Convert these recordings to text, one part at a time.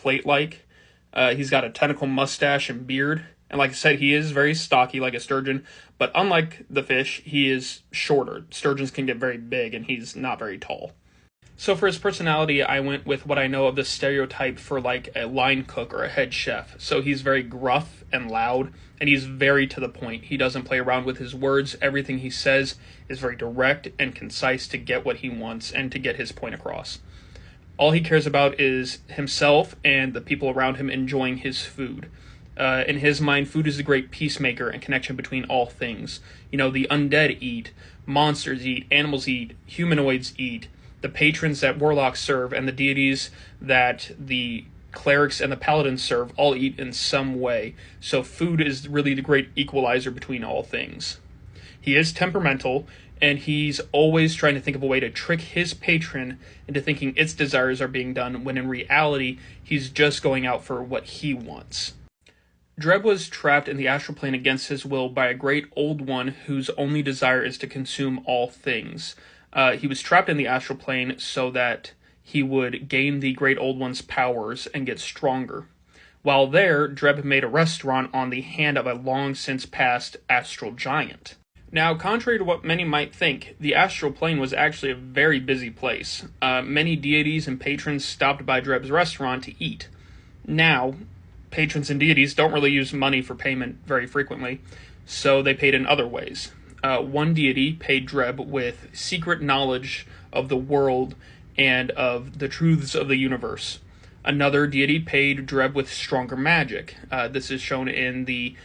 plate-like. He's got a tentacle mustache and beard. And like I said, he is very stocky like a sturgeon. But unlike the fish, he is shorter. Sturgeons can get very big, and he's not very tall. So for his personality, I went with what I know of the stereotype for like a line cook or a head chef. So he's very gruff and loud, and he's very to the point. He doesn't play around with his words. Everything he says is very direct and concise to get what he wants and to get his point across. All he cares about is himself and the people around him enjoying his food. In his mind, food is the great peacemaker and connection between all things. You know, the undead eat, monsters eat, animals eat, humanoids eat. The patrons that warlocks serve and the deities that the clerics and the paladins serve all eat in some way. So food is really the great equalizer between all things. He is temperamental, and he's always trying to think of a way to trick his patron into thinking its desires are being done, when in reality, he's just going out for what he wants. Dreb was trapped in the astral plane against his will by a great old one whose only desire is to consume all things. He was trapped in the astral plane so that he would gain the great old one's powers and get stronger. While there, Dreb made a restaurant on the hand of a long since passed astral giant. Now, contrary to what many might think, the astral plane was actually a very busy place. Many deities and patrons stopped by Dreb's restaurant to eat. Now, patrons and deities don't really use money for payment very frequently, so they paid in other ways. One deity paid Dreb with secret knowledge of the world and of the truths of the universe. Another deity paid Dreb with stronger magic. This is shown in the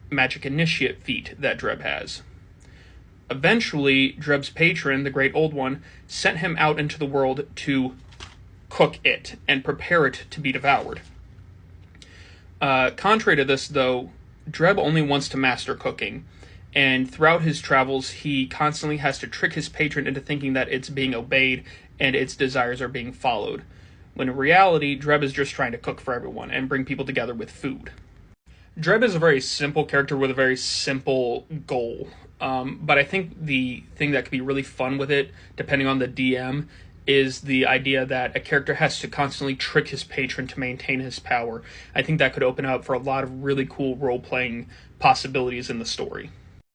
magic initiate feat that Dreb has. Eventually, Dreb's patron, the Great Old One, sent him out into the world to cook it and prepare it to be devoured. Contrary to this, though, Dreb only wants to master cooking. And throughout his travels, he constantly has to trick his patron into thinking that it's being obeyed and its desires are being followed. When in reality, Dreb is just trying to cook for everyone and bring people together with food. Dreb is a very simple character with a very simple goal. But I think the thing that could be really fun with it, depending on the DM, is the idea that a character has to constantly trick his patron to maintain his power. I think that could open up for a lot of really cool role-playing possibilities in the story.